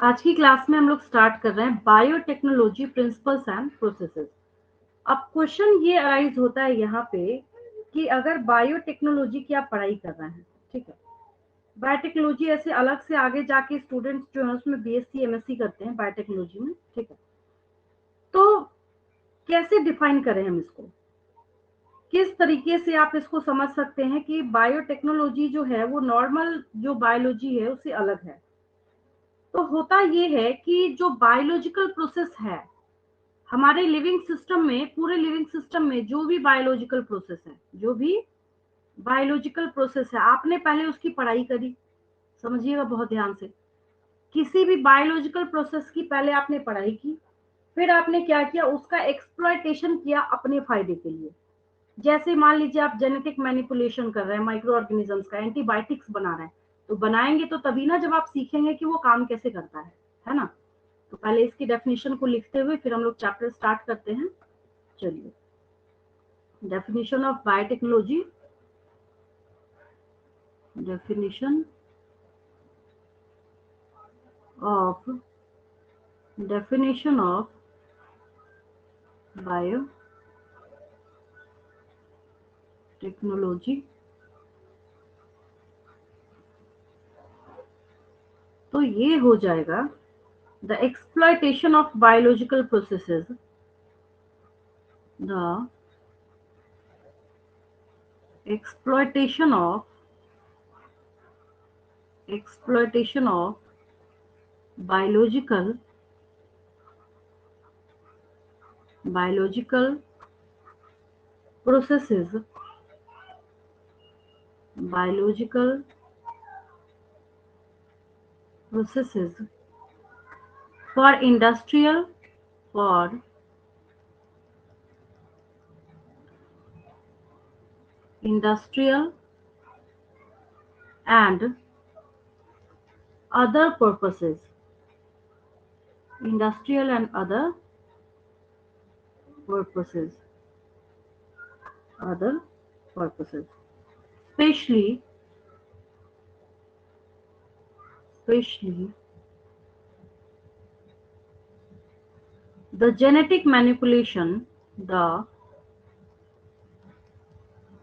आज की क्लास में हम लोग स्टार्ट कर रहे हैं बायोटेक्नोलॉजी प्रिंसिपल्स एंड प्रोसेसेस। अब क्वेश्चन ये अराइज होता है यहाँ पे कि अगर बायोटेक्नोलॉजी की आप पढ़ाई कर रहे हैं, ठीक है, बायोटेक्नोलॉजी ऐसे अलग से आगे जाके स्टूडेंट्स जो है उसमें बीएससी एमएससी करते हैं बायोटेक्नोलॉजी में, ठीक है, तो कैसे डिफाइन करें हम इसको, किस तरीके से आप इसको समझ सकते हैं कि बायोटेक्नोलॉजी जो है वो नॉर्मल जो बायोलॉजी है उससे अलग है। तो होता ये है कि जो बायोलॉजिकल प्रोसेस है हमारे लिविंग सिस्टम में, पूरे लिविंग सिस्टम में जो भी बायोलॉजिकल प्रोसेस है, जो भी बायोलॉजिकल प्रोसेस है, आपने पहले उसकी पढ़ाई करी, समझिएगा बहुत ध्यान से। किसी भी बायोलॉजिकल प्रोसेस की पहले आपने पढ़ाई की, फिर आपने क्या किया, उसका एक्सप्लॉयटेशन किया अपने फायदे के लिए। जैसे मान लीजिए आप जेनेटिक मैनिपुलेशन कर रहे हैं, माइक्रो ऑर्गेनिजम्स का एंटीबायोटिक्स बना रहे हैं, तो बनाएंगे तो तभी ना जब आप सीखेंगे कि वो काम कैसे करता है ना। तो पहले इसकी डेफिनेशन को लिखते हुए फिर हम लोग चैप्टर स्टार्ट करते हैं। चलिए, definition of biotechnology, definition of definition of biotechnology। तो ये हो जाएगा the exploitation of biological processes, the exploitation of biological processes, biological processes for industrial and other purposes, industrial and other purposes, especially the genetic manipulation, the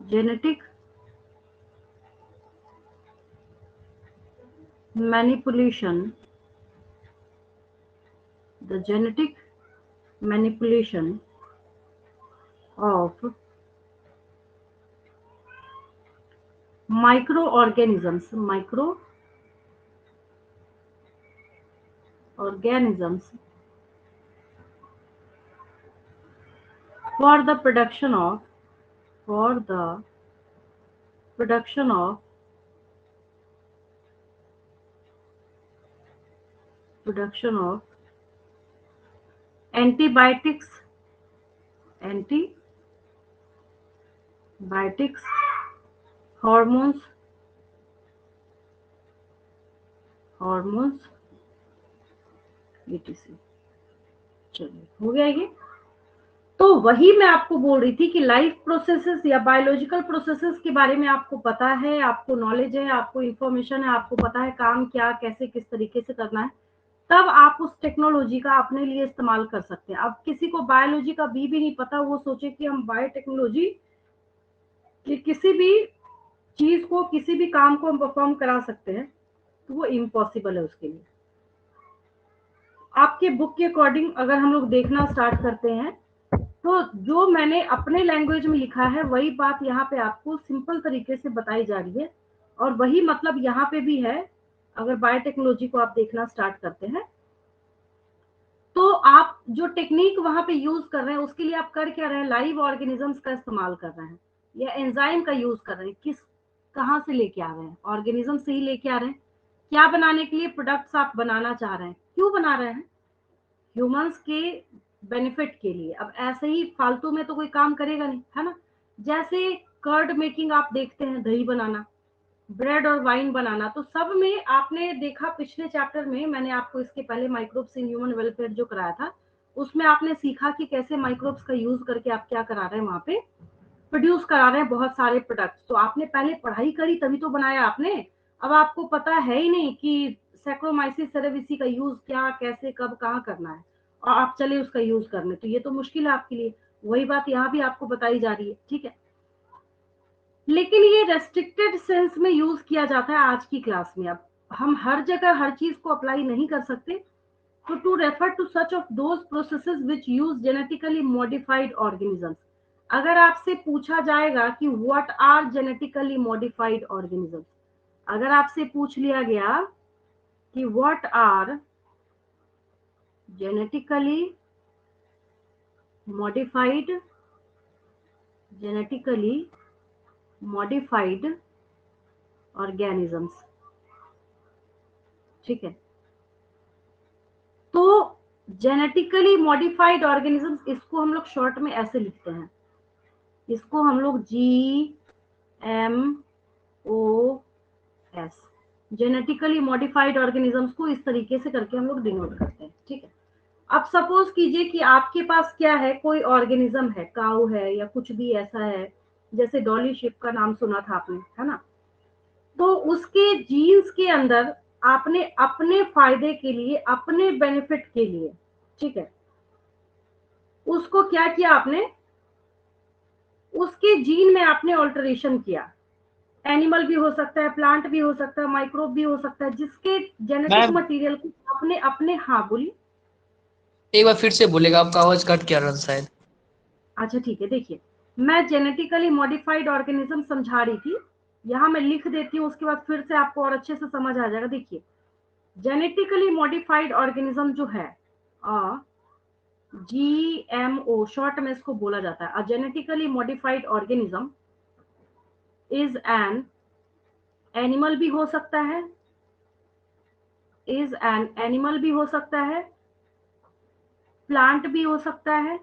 genetic manipulation, the genetic manipulation of microorganisms for the production of antibiotics, hormones, etc। चलिए, हो गया ये। तो वही मैं आपको बोल रही थी कि लाइफ प्रोसेसेस या बायोलॉजिकल प्रोसेसेस के बारे में आपको पता है, आपको नॉलेज है, आपको इंफॉर्मेशन है, आपको पता है काम क्या कैसे किस तरीके से करना है, तब आप उस टेक्नोलॉजी का अपने लिए इस्तेमाल कर सकते हैं। अब किसी को बायोलॉजी का भी नहीं पता, वो सोचे कि हम बायोटेक्नोलॉजी कि किसी भी चीज को, किसी भी काम को हम परफॉर्म करा सकते हैं, तो वो इम्पॉसिबल है उसके लिए। आपके बुक के अकॉर्डिंग अगर हम लोग देखना स्टार्ट करते हैं, तो जो मैंने अपने लैंग्वेज में लिखा है वही बात यहाँ पे आपको सिंपल तरीके से बताई जा रही है, और वही मतलब यहाँ पे भी है। अगर बायोटेक्नोलॉजी को आप देखना स्टार्ट करते हैं, तो आप जो टेक्निक वहां पे यूज कर रहे हैं उसके लिए आप कर क्या रहे हैं, लाइव ऑर्गेनिजम्स का इस्तेमाल कर रहे हैं या एंजाइम का यूज कर रहे हैं। कहाँ से लेके आ रहे हैं, ऑर्गेनिज्म से ही लेके आ रहे हैं। क्या बनाने के लिए, प्रोडक्ट्स आप बनाना चाह रहे हैं, क्यों बना रहे हैं, ह्यूमंस के बेनिफिट के लिए। अब ऐसे ही फालतू में तो कोई काम करेगा नहीं, है ना। जैसे कर्ड मेकिंग आप देखते हैं, दही बनाना, ब्रेड और वाइन बनाना, तो सब में आपने देखा, पिछले चैप्टर में मैंने आपको इसके पहले माइक्रोब्स इन ह्यूमन वेलफेयर जो कराया था, उसमें आपने सीखा कि कैसे माइक्रोब्स का यूज करके आप क्या करा रहे हैं, वहां पे प्रोड्यूस करा रहे हैं बहुत सारे प्रोडक्ट्स। तो आपने पहले पढ़ाई करी तभी तो बनाया आपने। अब आपको पता है ही नहीं कि सैक्रोमाइसिस सेरेविसी का यूज क्या, कैसे, कब, कहाँ करना है, और आप चले उसका यूज करने, तो ये तो मुश्किल है आपके लिए। वही बात यहाँ भी आपको बताई जा रही है, ठीक है। लेकिन ये रेस्ट्रिक्टेड सेंस में यूज किया जाता है आज की क्लास में। अब हम हर जगह हर चीज को अप्लाई नहीं कर सकते, तो to refer to such of those processes which use genetically modified organisms. अगर आपसे पूछा जाएगा कि what are genetically modified organisms, अगर आपसे पूछ लिया गया कि what are genetically modified organisms, ठीक है, तो जेनेटिकली मॉडिफाइड ऑर्गेनिजम्स, इसको हम लोग शॉर्ट में ऐसे लिखते हैं, इसको हम लोग GMOS, जेनेटिकली मॉडिफाइड ऑर्गेनिजम्स को इस तरीके से करके हम लोग डिनोट करते हैं, ठीक है। अब सपोज कीजिए कि आपके पास क्या है, कोई ऑर्गेनिज्म है, काऊ है या कुछ भी ऐसा है, जैसे डॉली शिप का नाम सुना था आपने, है ना, तो उसके जीन्स के अंदर आपने अपने फायदे के लिए, अपने बेनिफिट के लिए, ठीक है, उसको क्या किया आपने, उसके जीन में आपने ऑल्टरेशन किया। एनिमल भी हो सकता है, प्लांट भी हो सकता है, माइक्रोब भी हो सकता है, जिसके जेनेटिक मैम मटेरियल को आपने अपने, हाँ बोलिए। एक बार फिर से बोलेगा, आपका आवाज कट क्या रहा शायद। अच्छा ठीक है, देखिए मैं जेनेटिकली मॉडिफाइड ऑर्गेनिज्म समझा रही थी, यहाँ मैं लिख देती हूँ, उसके बाद फिर से आपको और अच्छे से समझ आ जाएगा। देखिए जेनेटिकली मॉडिफाइड ऑर्गेनिज्म जो है, GMO शॉर्ट में इसको बोला जाता है, genetically modified organism is an animal भी हो सकता है, इज एन एनिमल भी हो सकता है, प्लांट भी हो सकता है,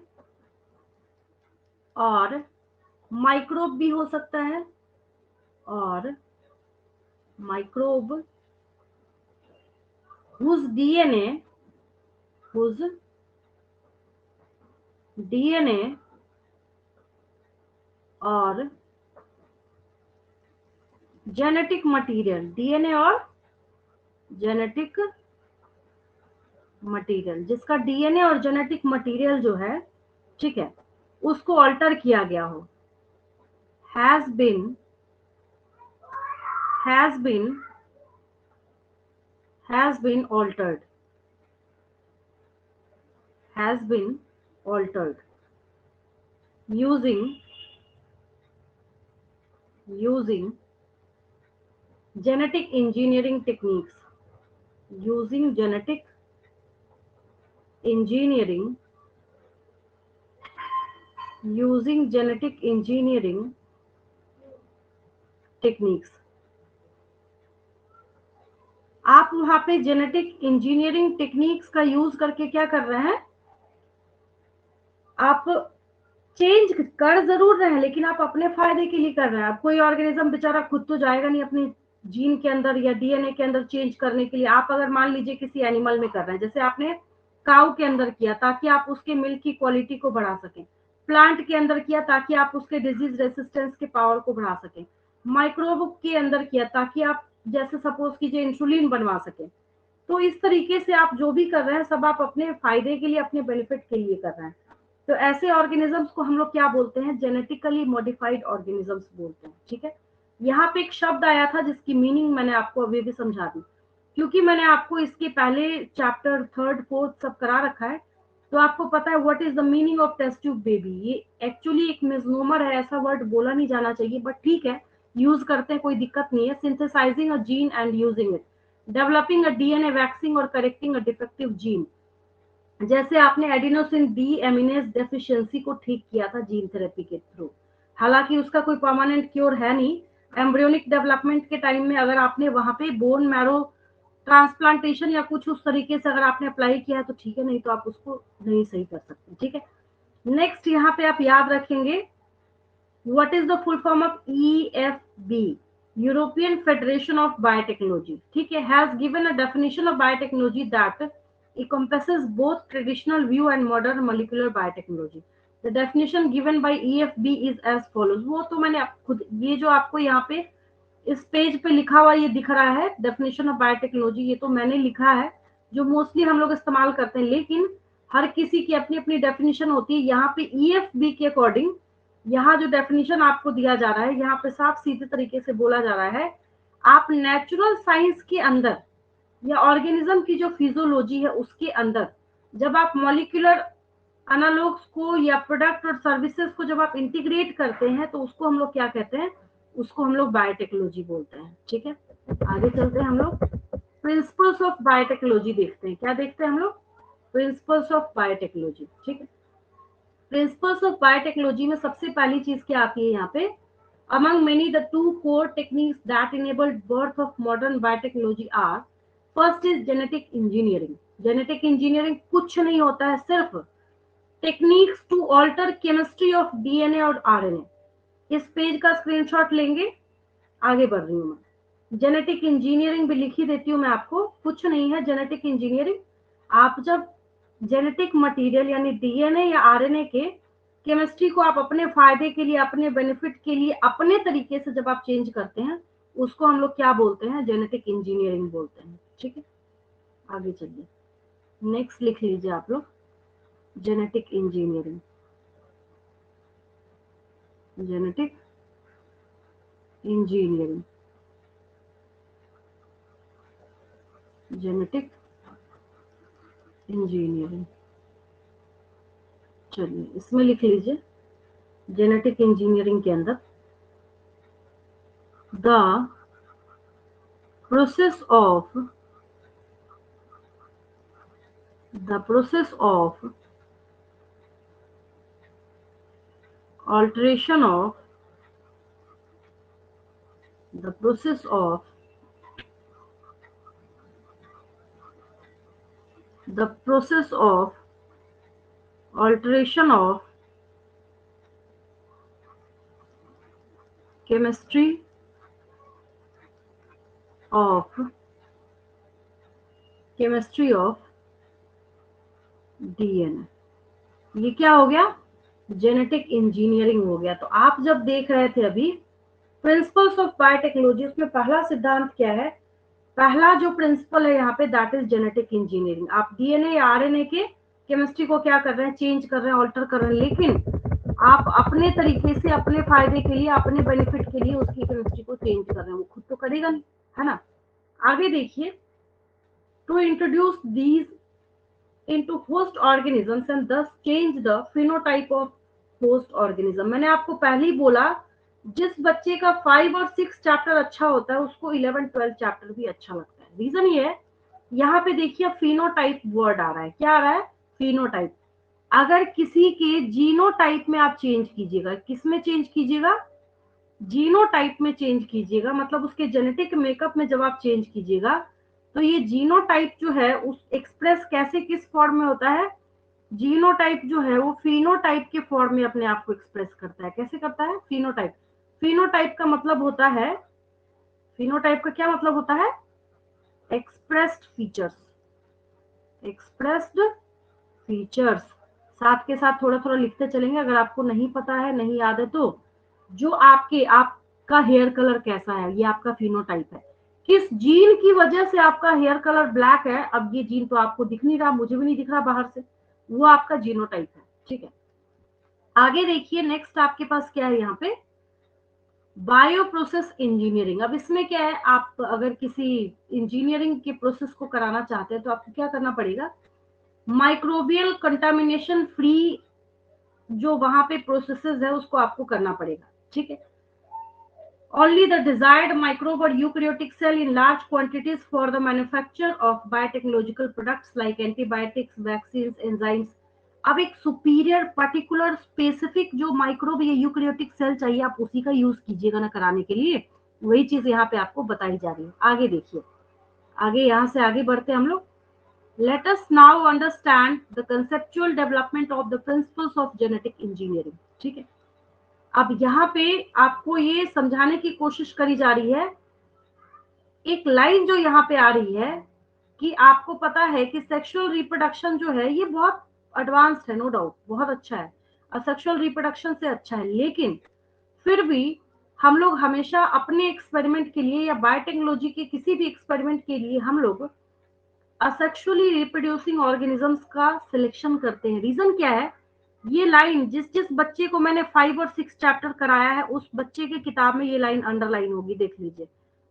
और माइक्रोब भी हो सकता है, और माइक्रोब whose DNA और जेनेटिक मटेरियल, DNA और जेनेटिक मटेरियल, जिसका DNA और जेनेटिक मटेरियल जो है, ठीक है, उसको ऑल्टर किया गया हो, has been altered, using genetic engineering techniques, using genetic engineering techniques। आप वहां पे जेनेटिक इंजीनियरिंग टेक्निक्स का यूज करके क्या कर रहे हैं, आप चेंज कर जरूर रहे हैं, लेकिन आप अपने फायदे के लिए कर रहे हैं। आप कोई ऑर्गेनिज्म बेचारा खुद तो जाएगा नहीं अपनी जीन के अंदर या DNA के अंदर चेंज करने के लिए। आप अगर मान लीजिए किसी एनिमल में कर रहे हैं, जैसे आपने काऊ के अंदर किया ताकि आप उसके मिल्क की क्वालिटी को बढ़ा सकें, प्लांट के अंदर किया ताकि आप उसके डिजीज रेसिस्टेंस के पावर को बढ़ा सकें, माइक्रोब के अंदर किया ताकि आप जैसे सपोज कीजिए इंसुलिन बनवा सकें। तो इस तरीके से आप जो भी कर रहे हैं सब आप अपने फायदे के लिए, अपने बेनिफिट के लिए कर रहे हैं। तो ऐसे ऑर्गेनिजम्स को हम लोग क्या बोलते हैं, जेनेटिकली मॉडिफाइड ऑर्गेनिजम्स बोलते हैं, ठीक है। यहाँ पे एक शब्द आया था जिसकी मीनिंग मैंने आपको अभी भी समझा दी, क्योंकि मैंने आपको इसके पहले चैप्टर 3, 4 सब करा रखा है, तो आपको पता है what is the meaning of test tube baby. ये एक्चुअली एक मिसनोमर है, ऐसा वर्ड बोला नहीं जाना चाहिए, बट ठीक है यूज करते हैं, कोई दिक्कत नहीं है। Synthesising a gene and using it, developing a DNA waxing और करेक्टिंग अ डिफेक्टिव जीन। जैसे आपने एडिनोसिन डी एमिनेज डेफिशिएंसी को ठीक किया था जीन थेरेपी के थ्रू, हालांकि उसका कोई परमानेंट क्योर है नहीं। एम्ब्रियोनिक डेवलपमेंट के टाइम में अगर आपने वहां पे बोन मैरो ट्रांसप्लांटेशन या कुछ उस तरीके से अगर आपने अप्लाई किया है तो ठीक है, नहीं तो आप उसको नहीं सही कर सकते, ठीक है। नेक्स्ट यहाँ पे आप याद रखेंगे, what is the full form of EFB, European federation of biotechnology, ठीक है, has given a definition of biotechnology that encompasses both traditional view and modern molecular biotechnology. The definition given by EFB is as follows। वो तो मैंने खुद, ये जो आपको यहाँ पे इस पेज पे लिखा हुआ ये दिख रहा है डेफिनेशन ऑफ बायोटेक्नोलॉजी, ये तो मैंने लिखा है जो मोस्टली हम लोग इस्तेमाल करते हैं, लेकिन हर किसी की अपनी अपनी डेफिनेशन होती है। यहाँ पे EFB के अकॉर्डिंग यहाँ जो डेफिनेशन आपको दिया जा रहा है, यहाँ पे साफ सीधे तरीके से बोला जा रहा है, आप नेचुरल साइंस के अंदर या ऑर्गेनिज्म की जो फिजियोलॉजी है उसके अंदर जब आप मॉलिक्यूलर एनालॉग्स को या प्रोडक्ट और सर्विसेज को जब आप इंटीग्रेट करते हैं तो उसको हम लोग क्या कहते हैं, उसको हम लोग बायोटेक्नोलॉजी बोलते हैं। ठीक है, आगे चलते हैं हम लोग प्रिंसिपल्स ऑफ बायोटेक्नोलॉजी देखते हैं। क्या देखते हैं हम लोग? Principles of biotechnology. ठीक है, प्रिंसिपल्स ऑफ बायोटेक्नोलॉजी में सबसे पहली चीज क्या आती है यहाँ पे, among many the two core techniques that enabled birth of modern biotechnology are first is genetic engineering। genetic engineering कुछ नहीं होता है, सिर्फ techniques to alter chemistry of DNA और RNA। इस पेज का स्क्रीनशॉट लेंगे, आगे बढ़ रही हूँ मैं। जेनेटिक इंजीनियरिंग भी लिखी देती हूँ मैं आपको, कुछ नहीं है जेनेटिक इंजीनियरिंग। आप जब जेनेटिक मटेरियल यानी DNA या RNA के केमिस्ट्री को आप अपने फायदे के लिए, अपने बेनिफिट के लिए, अपने तरीके से जब आप चेंज करते हैं, उसको हम लोग क्या बोलते हैं? जेनेटिक इंजीनियरिंग बोलते हैं। ठीक है, आगे चलिए, नेक्स्ट लिख लीजिए आप लोग, genetic engineering. Genetic engineering, genetic engineering, चलिए इसमें लिख लीजिए जेनेटिक इंजीनियरिंग के अंदर the process of alteration of the process of alteration of chemistry of DNA। ये क्या हो गया? जेनेटिक इंजीनियरिंग हो गया। तो आप जब देख रहे थे अभी प्रिंसिपल्स ऑफ बायोटेक्नोलॉजी, उसमें पहला सिद्धांत क्या है? पहला जो प्रिंसिपल है यहाँ पे, दैट इज जेनेटिक इंजीनियरिंग। आप DNA या RNA के केमिस्ट्री को क्या कर रहे हैं? चेंज कर रहे हैं, ऑल्टर कर रहे हैं, लेकिन आप अपने तरीके से, अपने फायदे के लिए, अपने बेनिफिट के लिए उसकी केमिस्ट्री को चेंज कर रहे हैं। वो खुद तो करेगा नहीं, है ना। आगे देखिए, to introduce these into host organisms and thus change the phenotype of host organism। मैंने आपको पहले ही बोला, जिस बच्चे का 5 और 6 चैप्टर अच्छा होता है उसको 11 12 चैप्टर भी अच्छा लगता है। रीजन ये है, यहाँ पे देखिए फिनोटाइप वर्ड आ रहा है। क्या आ रहा है? फिनोटाइप। अगर किसी के जीनोटाइप में आप चेंज कीजिएगा, किसमें चेंज कीजिएगा? जीनोटाइप में चेंज कीजिएगा, मतलब उसके जेनेटिक मेकअप में जब आप चेंज कीजिएगा तो ये जीनोटाइप जो है उस एक्सप्रेस कैसे, किस फॉर्म में होता है? जीनोटाइप जो है वो फिनोटाइप के फॉर्म में अपने आप को एक्सप्रेस करता है। कैसे करता है? फिनोटाइप। फिनोटाइप का मतलब होता है, फिनोटाइप का क्या मतलब होता है? Expressed features. एक्सप्रेस्ड फीचर्स, साथ के साथ थोड़ा थोड़ा लिखते चलेंगे। अगर आपको नहीं पता है, नहीं याद है, तो जो आपका हेयर कलर कैसा है, ये आपका फिनोटाइप है। किस जीन की वजह से आपका हेयर कलर ब्लैक है, अब ये जीन तो आपको दिख नहीं रहा, मुझे भी नहीं दिख रहा बाहर से, वो आपका जीनोटाइप है। ठीक है, आगे देखिए, नेक्स्ट आपके पास क्या है यहाँ पे? Bio process engineering. अब इसमें क्या है, आप अगर किसी इंजीनियरिंग के प्रोसेस को कराना चाहते हैं तो आपको क्या करना पड़ेगा? माइक्रोबियल कंटामिनेशन फ्री जो वहां पे प्रोसेसेस है उसको आपको करना पड़ेगा। ठीक है, only the desired microbe or eukaryotic cell in large quantities for the manufacture of biotechnological products like antibiotics, vaccines, enzymes। अब एक सुपीरियर पर्टिकुलर स्पेसिफिक जो माइक्रोब या यूकैरियोटिक सेल चाहिए, आप उसी का यूज कीजिएगा ना कराने के लिए। वही चीज यहाँ पे आपको बताई जा रही है। आगे देखिए, आगे यहाँ से आगे बढ़ते हैं हम लोग। Let us now understand the conceptual development of the principles of genetic engineering। ठीक है, अब यहाँ पे आपको ये समझाने की कोशिश करी जा रही है, एक लाइन जो यहाँ पे आ रही है कि आपको पता है कि सेक्सुअल रिप्रोडक्शन जो है ये बहुत एडवांस्ड है, नो डाउट बहुत अच्छा है, और सेक्सुअल रिप्रोडक्शन से अच्छा है, लेकिन फिर भी हम लोग हमेशा अपने एक्सपेरिमेंट के लिए या बायोटेक्नोलॉजी के किसी भी एक्सपेरिमेंट के लिए हम लोग असेक्सुअली रिप्रोड्यूसिंग ऑर्गेनिजम्स का सिलेक्शन करते हैं। रीजन क्या है? ये लाइन जिस जिस बच्चे को मैंने 5 और 6 चैप्टर कराया है उस बच्चे की किताब में ये लाइन अंडरलाइन होगी, देख लीजिए।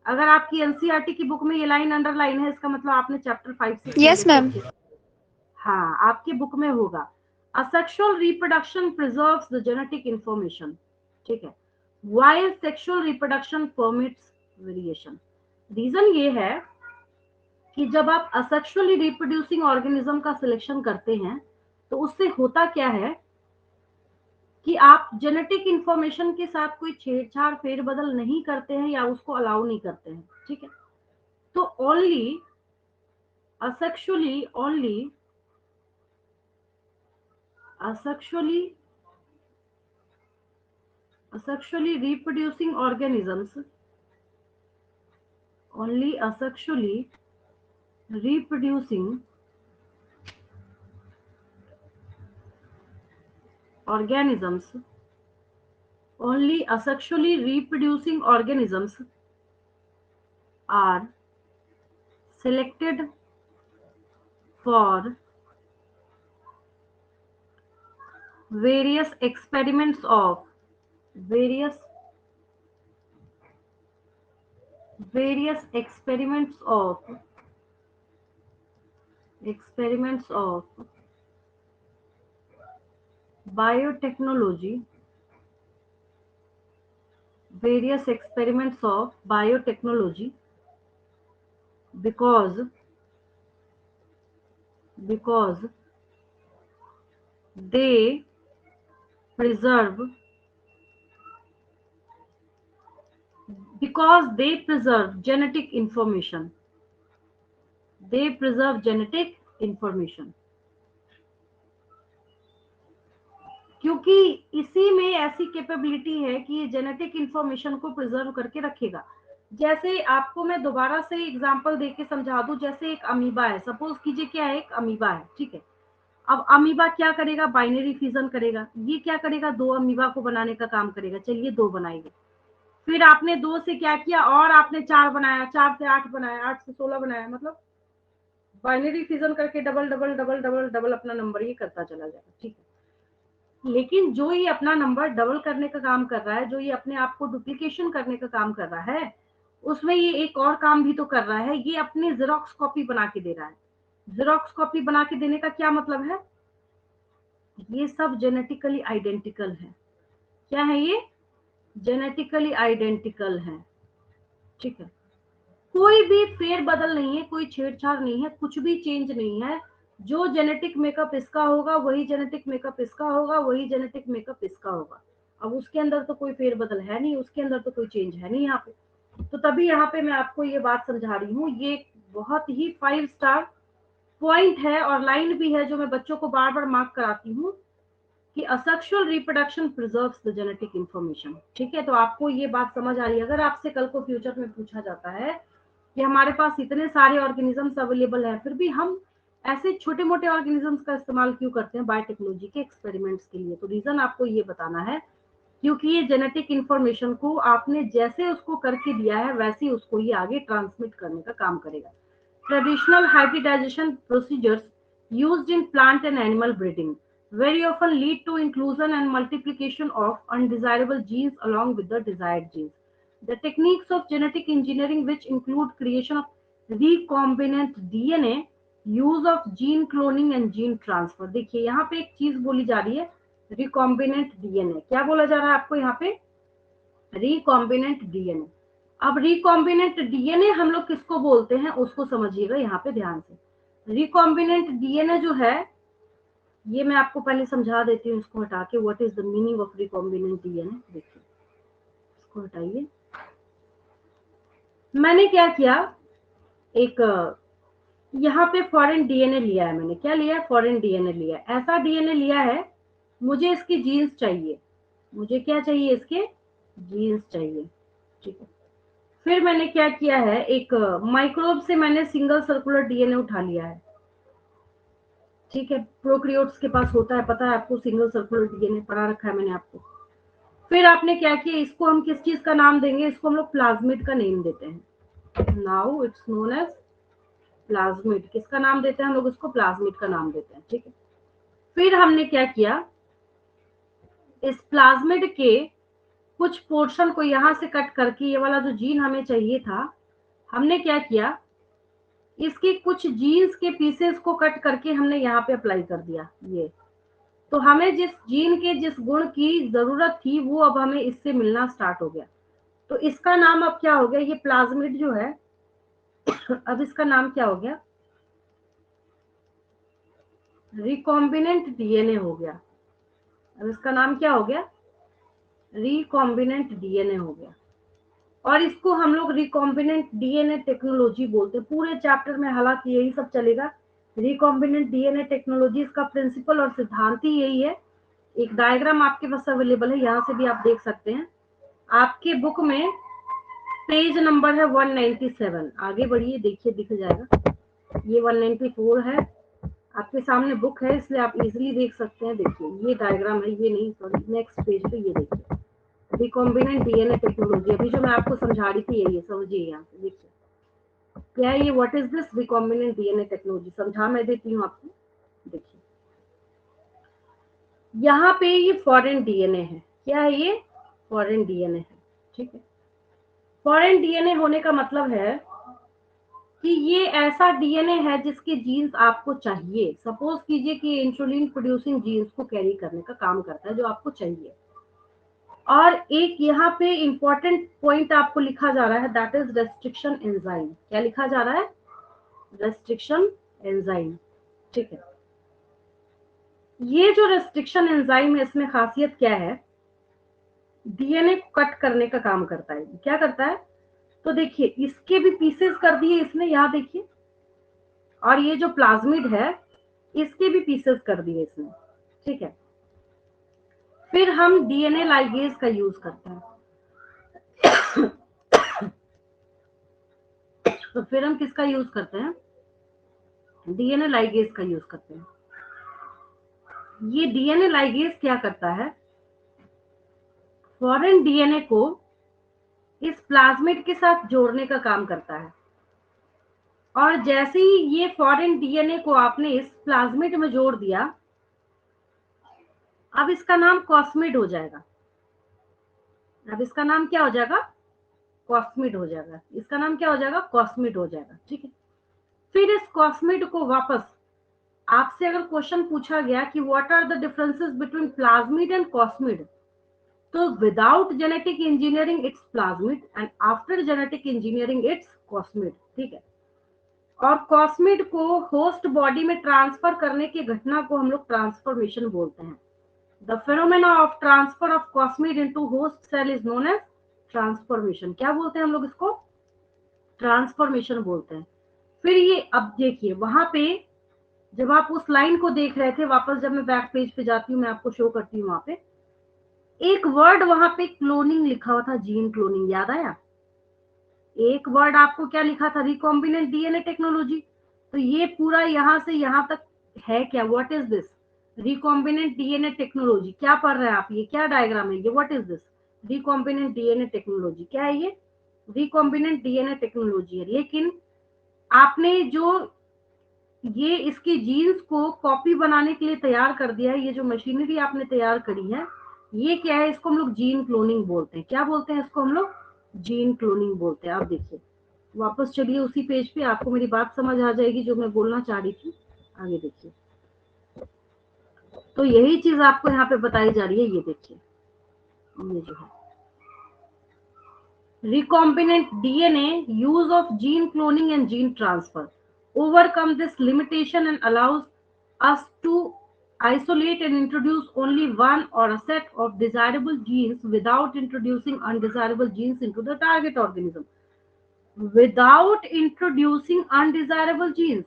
अगर आपकी एनसीईआरटी की बुक में ये लाइन अंडरलाइन है, इसका मतलब आपने चैप्टर 5 6 यस मैम। हाँ, आपकी बुक में होगा। Asexual reproduction preserves the genetic information, ठीक है, while sexual reproduction permits variation. Reason ये है कि जब आप असेक्सुअली रिप्रोड्यूसिंग ऑर्गेनिज्म का सिलेक्शन करते हैं तो उससे होता क्या है कि आप जेनेटिक इंफॉर्मेशन के साथ कोई छेड़छाड़ फेरबदल नहीं करते हैं या उसको अलाउ नहीं करते हैं, ठीक है। तो only asexually reproducing organisms, only asexually reproducing organisms, only asexually reproducing organisms are selected for various experiments of various experiments of biotechnology, various experiments of biotechnology, because they preserve genetic information. They preserve genetic information. क्योंकि इसी में ऐसी capability है कि ये genetic information को preserve करके रखेगा। जैसे आपको मैं दोबारा से एग्जांपल देके समझा दूं, जैसे एक अमीबा है, सपोज कीजिए क्या है, एक अमीबा है, ठीक है। अब अमीबा क्या करेगा? बाइनरी फ्यूजन करेगा। ये क्या करेगा? 2 अमीबा को बनाने का काम करेगा। चलिए 2 बनाएगा। फिर आपने 2 से क्या किया और आपने 4 बनाया, 4 से 8 बनाया, 8 से 16 बनाया, मतलब बाइनरी फ्यूजन करके double double double double double अपना नंबर ये करता चला जाएगा, ठीक है। लेकिन जो ये अपना नंबर डबल करने का काम कर रहा है, जो ये अपने आप को डुप्लीकेशन करने का काम कर रहा है, उसमें ये एक और काम भी तो कर रहा है, ये अपनी जेरोक्स कॉपी बना के दे रहा है। जेरोक्स कॉपी बना के देने का क्या मतलब है? ये सब जेनेटिकली आइडेंटिकल है। क्या है ये? जेनेटिकली आइडेंटिकल है, ठीक है। कोई भी फेर बदल नहीं है, कोई छेड़छाड़ नहीं है, कुछ भी चेंज नहीं है। जो जेनेटिक मेकअप इसका होगा वही जेनेटिक मेकअप इसका होगा, वही जेनेटिक मेकअप इसका होगा। अब उसके अंदर तो कोई फेर बदल है नहीं, उसके अंदर तो कोई चेंज है नहीं यहाँ पे। तो तभी यहाँ पे मैं आपको ये बात समझा रही हूँ। ये बहुत ही 5 स्टार पॉइंट है और लाइन भी है जो मैं बच्चों को बार बार मार्क कराती हूँ कि asexual reproduction preserves the genetic information, ठीक है। तो आपको ये बात समझ आ रही है? अगर आपसे कल को फ्यूचर में पूछा जाता है कि हमारे पास इतने सारे ऑर्गेनिजम्स अवेलेबल हैं, फिर भी हम ऐसे छोटे मोटे ऑर्गेनिजम्स का इस्तेमाल क्यों करते हैं बायोटेक्नोलॉजी के एक्सपेरिमेंट्स के लिए? तो रीजन आपको ये बताना है क्योंकि ये जेनेटिक इंफॉर्मेशन को आपने जैसे उसको करके दिया है वैसे ही उसको ये आगे ट्रांसमिट करने का काम करेगा। Traditional hybridization procedures used in plant and animal breeding very often lead to inclusion and multiplication of undesirable genes along with the desired genes. The techniques of genetic engineering, which include creation of recombinant DNA, use of gene cloning and gene transfer. देखिए यहाँ पे एक चीज बोली जा रही है, recombinant DNA। क्या बोला जा रहा है आपको यहाँ पे? recombinant DNA। अब recombinant DNA हम लोग किसको बोलते हैं उसको समझिएगा यहाँ पे ध्यान से। recombinant DNA जो है ये मैं आपको पहले समझा देती हूँ, इसको हटा के। What is the meaning of recombinant DNA? देखिए, इसको हटाइए। मैंने क्या किया, एक यहाँ पे फॉरेन डीएनए लिया है। मैंने क्या लिया है? फॉरेन डीएनए लिया है। ऐसा डीएनए लिया है, मुझे इसकी जीन्स चाहिए। मुझे क्या चाहिए? इसके जीन्स चाहिए, ठीक है। फिर मैंने क्या किया है, एक माइक्रोब से मैंने सिंगल सर्कुलर डीएनए उठा लिया है, ठीक है। प्रोकैरियोट्स के पास होता है, पता है आपको, सिंगल सर्कुलर डीएनए पढ़ा रखा है मैंने आपको। फिर आपने क्या किया, इसको हम किस चीज का नाम देंगे, इसको हम लोग प्लाज्मिड का नेम देते हैं। Now it's known as plasmid. किसका नाम देते हैं हम लोग, इसको प्लाज्मिड का नाम देते हैं, ठीक है। फिर हमने क्या किया, इस प्लाज्मिड के कुछ पोर्शन को यहां से कट करके, ये वाला जो जीन हमें चाहिए था, हमने क्या किया, इसके कुछ जीन्स के पीसेस को कट करके हमने यहाँ पे अप्लाई कर दिया। ये तो हमें जिस जीन के जिस गुण की जरूरत थी वो अब हमें इससे मिलना स्टार्ट हो गया। तो इसका नाम अब क्या हो गया, ये प्लाज्मिड जो है अब इसका नाम क्या हो गया, रिकॉम्बिनेंट डीएनए हो गया। अब इसका नाम क्या हो गया, रिकॉम्बिनेंट डीएनए हो गया। और इसको हम लोग रिकॉम्बिनेंट डीएनए टेक्नोलॉजी बोलते हैं। पूरे चैप्टर में हालांकि यही सब चलेगा, रिकॉम्बिनेंट डीएनए टेक्नोलॉजी का प्रिंसिपल और सिद्धांत ही यही है। एक डायग्राम आपके पास अवेलेबल है, यहाँ से भी आप देख सकते हैं। आपके बुक में पेज नंबर है 197, आगे बढ़िए देखिए दिख जाएगा। ये 194 है, आपके सामने बुक है इसलिए आप इजीली देख सकते हैं। देखिए ये डायग्राम है, ये नहीं सॉरी, नेक्स्ट पेज पे ये देखिए, रिकॉम्बिनेंट डीएनए टेक्नोलॉजी। अभी जो मैं आपको समझा रही थी यही है, समझिए यहाँ पे देखिए क्या है ये, what is this recombinant DNA technology, समझा मैं देती हूँ आपको। देखिए यहाँ पे ये फॉरेन डीएनए है, क्या है ये, फॉरेन डीएनए है, ठीक है। फॉरेन डीएनए होने का मतलब है कि ये ऐसा डीएनए है जिसके जीन्स आपको चाहिए। सपोज कीजिए कि इंसुलिन प्रोड्यूसिंग जीन्स को कैरी करने का काम करता है जो आपको चाहिए। और एक यहाँ पे इंपॉर्टेंट पॉइंट आपको लिखा जा रहा है, दैट इज रेस्ट्रिक्शन एंजाइम। क्या लिखा जा रहा है, रेस्ट्रिक्शन एंजाइम, ठीक है। ये जो रेस्ट्रिक्शन एंजाइम है इसमें खासियत क्या है, डीएनए को कट करने का काम करता है। क्या करता है, तो देखिए इसके भी पीसेस कर दिए इसने, यहाँ देखिए, और ये जो प्लाज्मिड है इसके भी पीसेस कर दिए इसने, ठीक है। फिर हम डीएनए लाइगेज का यूज करते हैं। तो फिर हम किसका यूज करते हैं, डीएनए लाइगेज का यूज करते हैं। ये डीएनए लाइगेज क्या करता है, फॉरेन डीएनए को इस प्लाज्मिड के साथ जोड़ने का काम करता है। और जैसे ही ये फॉरेन डीएनए को आपने इस प्लाज्मिड में जोड़ दिया, अब इसका नाम कॉस्मिड हो जाएगा। अब इसका नाम क्या हो जाएगा, कॉस्मिड हो जाएगा। इसका नाम क्या हो जाएगा, कॉस्मिड हो जाएगा, ठीक है। फिर इस कॉस्मिड को वापस आपसे अगर क्वेश्चन पूछा गया कि what are the differences between plasmid and cosmid, तो without genetic engineering it's plasmid and after genetic engineering it's cosmid, ठीक है। और कॉस्मिड को होस्ट बॉडी में ट्रांसफर करने की घटना को हम लोग ट्रांसफॉर्मेशन बोलते हैं। The phenomena of transfer of cosmid into host cell is known as transformation. क्या बोलते हैं हम लोग इसको, ट्रांसफॉर्मेशन बोलते हैं। फिर ये अब देखिए वहां पे जब आप उस लाइन को देख रहे थे, वापस जब मैं बैक पेज पे जाती हूँ मैं आपको शो करती हूँ, वहां पे एक वर्ड वहां पे क्लोनिंग लिखा हुआ था, जीन क्लोनिंग, याद आया। एक वर्ड आपको क्या लिखा था, रिकॉम्बिनेंट डीएनए टेक्नोलॉजी। तो ये पूरा यहाँ से यहाँ तक है क्या, what is this, recombinant DNA technology. क्या पढ़ रहे हैं आप, ये क्या डायग्राम है ये, what is this, recombinant DNA technology. क्या है ये, रिकॉम्बिनेंट डीएनए टेक्नोलॉजी है। लेकिन आपने जो ये इसके जीन्स को कॉपी बनाने के लिए तैयार कर दिया है, ये जो मशीनरी आपने तैयार करी है, ये क्या है, इसको हम लोग जीन क्लोनिंग बोलते हैं। क्या बोलते हैं इसको हम लोग, जीन क्लोनिंग बोलते हैं। आप देखिए वापस चलिए उसी पेज पे, आपको मेरी बात समझ आ जाएगी जो मैं बोलना चाह रही थी। आगे देखिए, तो यही चीज आपको यहाँ पे बताई जा रही है। ये देखिए ये जो है recombinant DNA, use of gene cloning and gene transfer overcome this limitation and allows us to isolate and introduce only one or a set of desirable genes without introducing undesirable genes into the target organism. Without introducing undesirable genes,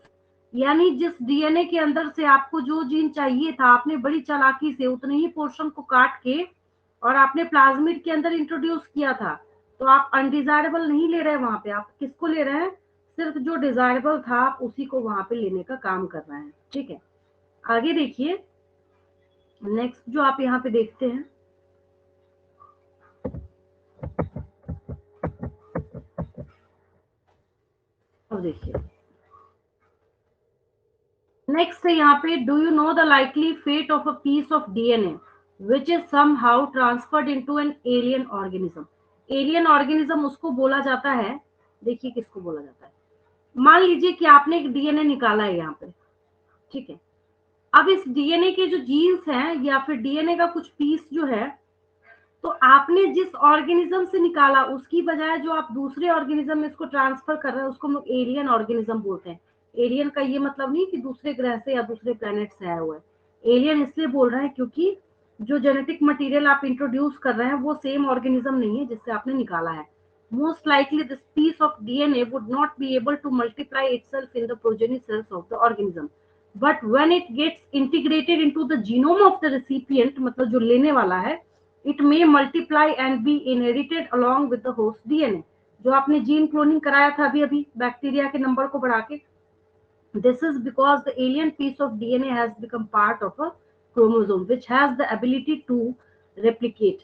यानी जिस DNA के अंदर से आपको जो gene चाहिए था, आपने बड़ी चालाकी से उतने ही पोर्शन को काट के और आपने प्लाज्मिड के अंदर इंट्रोड्यूस किया था। तो आप अनडिजायरेबल नहीं ले रहे हैं, वहां पे आप किसको ले रहे हैं, सिर्फ जो डिजायरेबल था आप उसी को वहां पे लेने का काम कर रहे हैं, ठीक है। आगे देखिए नेक्स्ट जो आप यहाँ पे देखते हैं, अब देखिए नेक्स्ट है यहाँ पे, do you know the likely fate of a piece of DNA which is somehow transferred into an alien organism. Alien organism उसको बोला जाता है, देखिए किसको बोला जाता है। मान लीजिए कि आपने एक डीएनए निकाला है यहाँ पे, ठीक है। अब इस डीएनए के जो जीन्स हैं या फिर डीएनए का कुछ पीस जो है, तो आपने जिस ऑर्गेनिज्म से निकाला उसकी बजाय जो आप दूसरे ऑर्गेनिज्म में इसको ट्रांसफर कर रहे हैं उसको हम लोग एलियन ऑर्गेनिज्म बोलते हैं। एलियन का ये मतलब नहीं कि दूसरे ग्रह से या दूसरे प्लेनेट से आया हुआ है। एलियन इसलिए बोल रहे हैं क्योंकि जो जेनेटिक मटेरियल आप इंट्रोड्यूस कर रहे हैं वो सेम ऑर्गेनिज्म नहीं है जिससे आपने निकाला है। Most likely this piece of DNA would not be able to multiply itself in the progeny cells of the organism, but when it gets integrated into the genome of the recipient, मतलब जो लेने वाला है, it may multiply and be inherited along with the host DNA। जो आपने gene cloning कराया था अभी अभी बैक्टीरिया के नंबर को बढ़ा के, this is because the alien piece of DNA has become part of a chromosome which has the ability to replicate।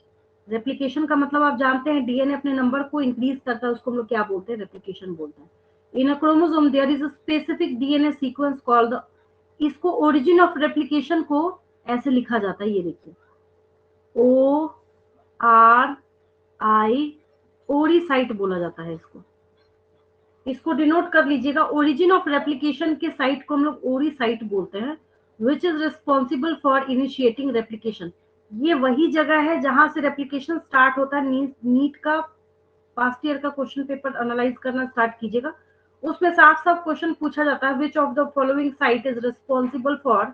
Replication का मतलब आप जानते हैं, डीएनए अपने नंबर को इंक्रीज करता है, उसको हम लोग क्या बोलते हैं, रेप्लिकेशन बोलते हैं। In a chromosome there is a specific DNA sequence called the, इसको ओरिजिन ऑफ रेप्लिकेशन को ऐसे लिखा जाता है, ये देखिए ओ आर आई, ओरी साइट बोला जाता है इसको। इसको डिनोट कर लीजिएगा, ओरिजिन ऑफ रेप्लिकेशन के साइट को हम लोग ओरी साइट बोलते हैं, which is responsible for initiating replication. ये वही जगह है जहां से रेप्लिकेशन स्टार्ट होता है। नीट का पास्ट ईयर का क्वेश्चन पेपर एनालाइज करना स्टार्ट कीजिएगा, उसमें साफ साफ क्वेश्चन पूछा जाता है, विच of the following site is responsible for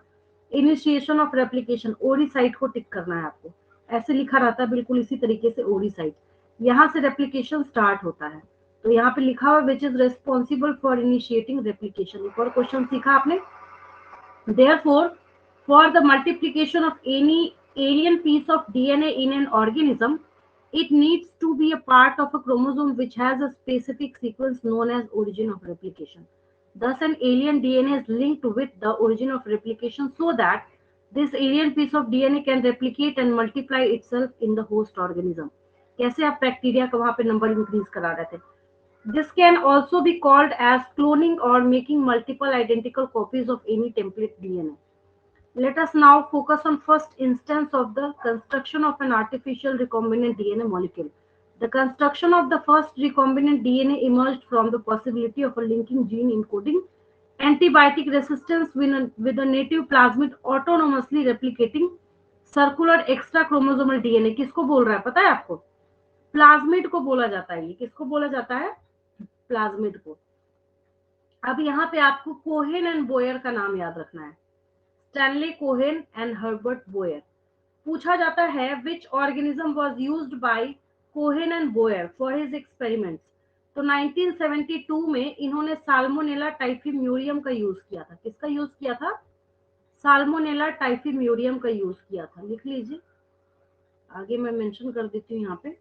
initiation of replication. ओरी साइट को टिक करना है आपको, ऐसे लिखा रहता है बिल्कुल इसी तरीके से, ओरी साइट, यहाँ से रेप्लिकेशन स्टार्ट होता है। तो यहाँ पे लिखा हुआ which is responsible for initiating replication. एक और क्वेश्चन सीखा आपने, therefore for the multiplication of any alien piece of DNA in an organism, it needs to be a part of a chromosome which has a specific sequence known as origin of replication। Thus an alien DNA is linked with the origin of replication so that this alien piece of DNA can replicate and multiply itself in the host organism। कैसे आप bacteria का वहां पे number increase करा रहे थे। This can also be called as cloning or making multiple identical copies of any template DNA। Let us now focus on first instance of the construction of an artificial recombinant DNA molecule। The construction of the first recombinant DNA emerged from the possibility of a linking gene encoding antibiotic resistance with a native plasmid autonomously replicating circular extra chromosomal DNA। किसको बोल रहा है पता है आपको? Plasmid को बोला जाता है। ये किसको बोला जाता है? प्लाज्मिड को। अब यहाँ पे आपको कोहेन एंड बोयर का नाम याद रखना है, Stanley Cohen and Herbert Boyer. पूछा जाता है which organism was used by Cohen and Boyer for his experiments. तो 1972 में इन्होंने साल्मोनेला टाइफीम्यूरियम का यूज किया था। किसका यूज किया था? साल्मोनेला टाइफीम्यूरियम का यूज किया था। लिख लीजिए, आगे मैं मेंशन कर देती हूँ यहाँ पे,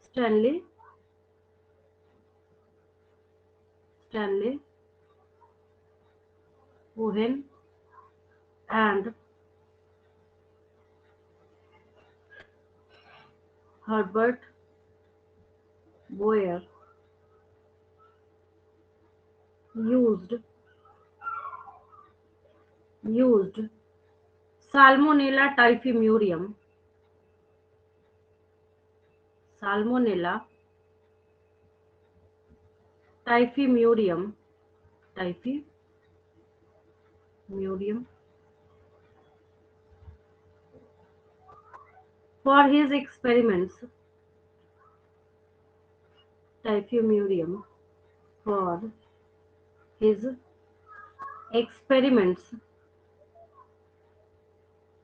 Stanley Cohen and Herbert Boyer used Salmonella typhimurium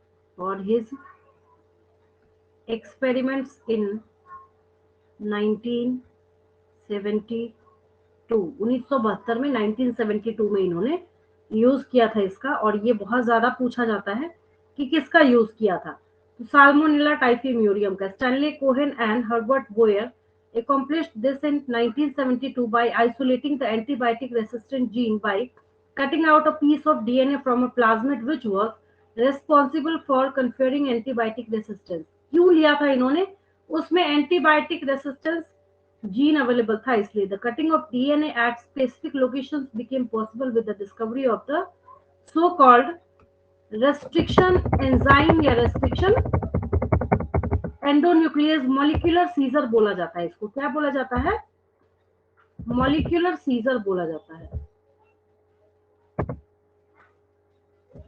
for his experiments in 1972 में 1972 में इन्होंने यूज किया था इसका। और ये बहुत ज्यादा पूछा जाता है कि किसका यूज किया था। तो साल्मोनेला टाइफीम्यूरियम का। Stanley Cohen and Herbert Boyer accomplished this in 1972 by isolating the antibiotic resistant gene by cutting out a piece of DNA from a plasmid which was responsible for conferring antibiotic resistance। क्यों लिया था इन्होंने? उसमें antibiotic resistance gene available था इसलिए। The cutting of DNA at specific locations became possible with the discovery of the so called restriction enzyme या restriction endonuclease molecular scissor बोला जाता है इसको। क्या बोला जाता है? मॉलिक्यूलर सीजर बोला जाता है।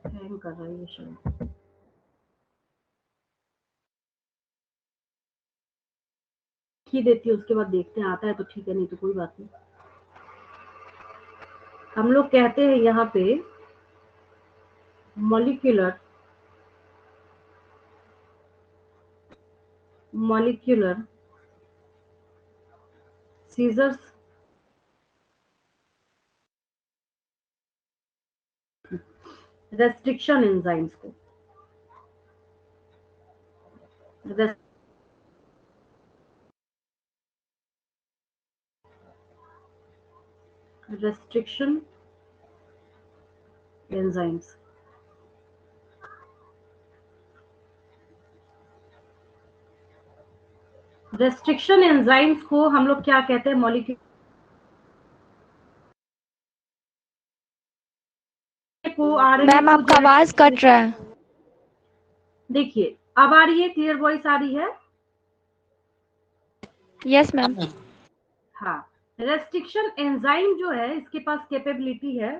हैंग कर रहा है ये शायद। ही देती है उसके बाद देखते हैं आता है तो ठीक है, नहीं तो कोई बात नहीं। हम लोग कहते हैं यहाँ पे मॉलिक्यूलर सीजर्स रेस्ट्रिक्शन एंजाइम्स को रेस्ट्रिक्शन एंजाइम्स रेस्ट्रिक्शन एंजाइम्स को हम लोग क्या कहते हैं? मॉलिक्यूल को आरएनए मैम आपका आवाज कट रहा है। देखिए अब आ रही है, क्लियर वॉइस आ रही है? Yes ma'am. हाँ, रेस्ट्रिक्शन एंजाइम जो है इसके पास कैपेबिलिटी है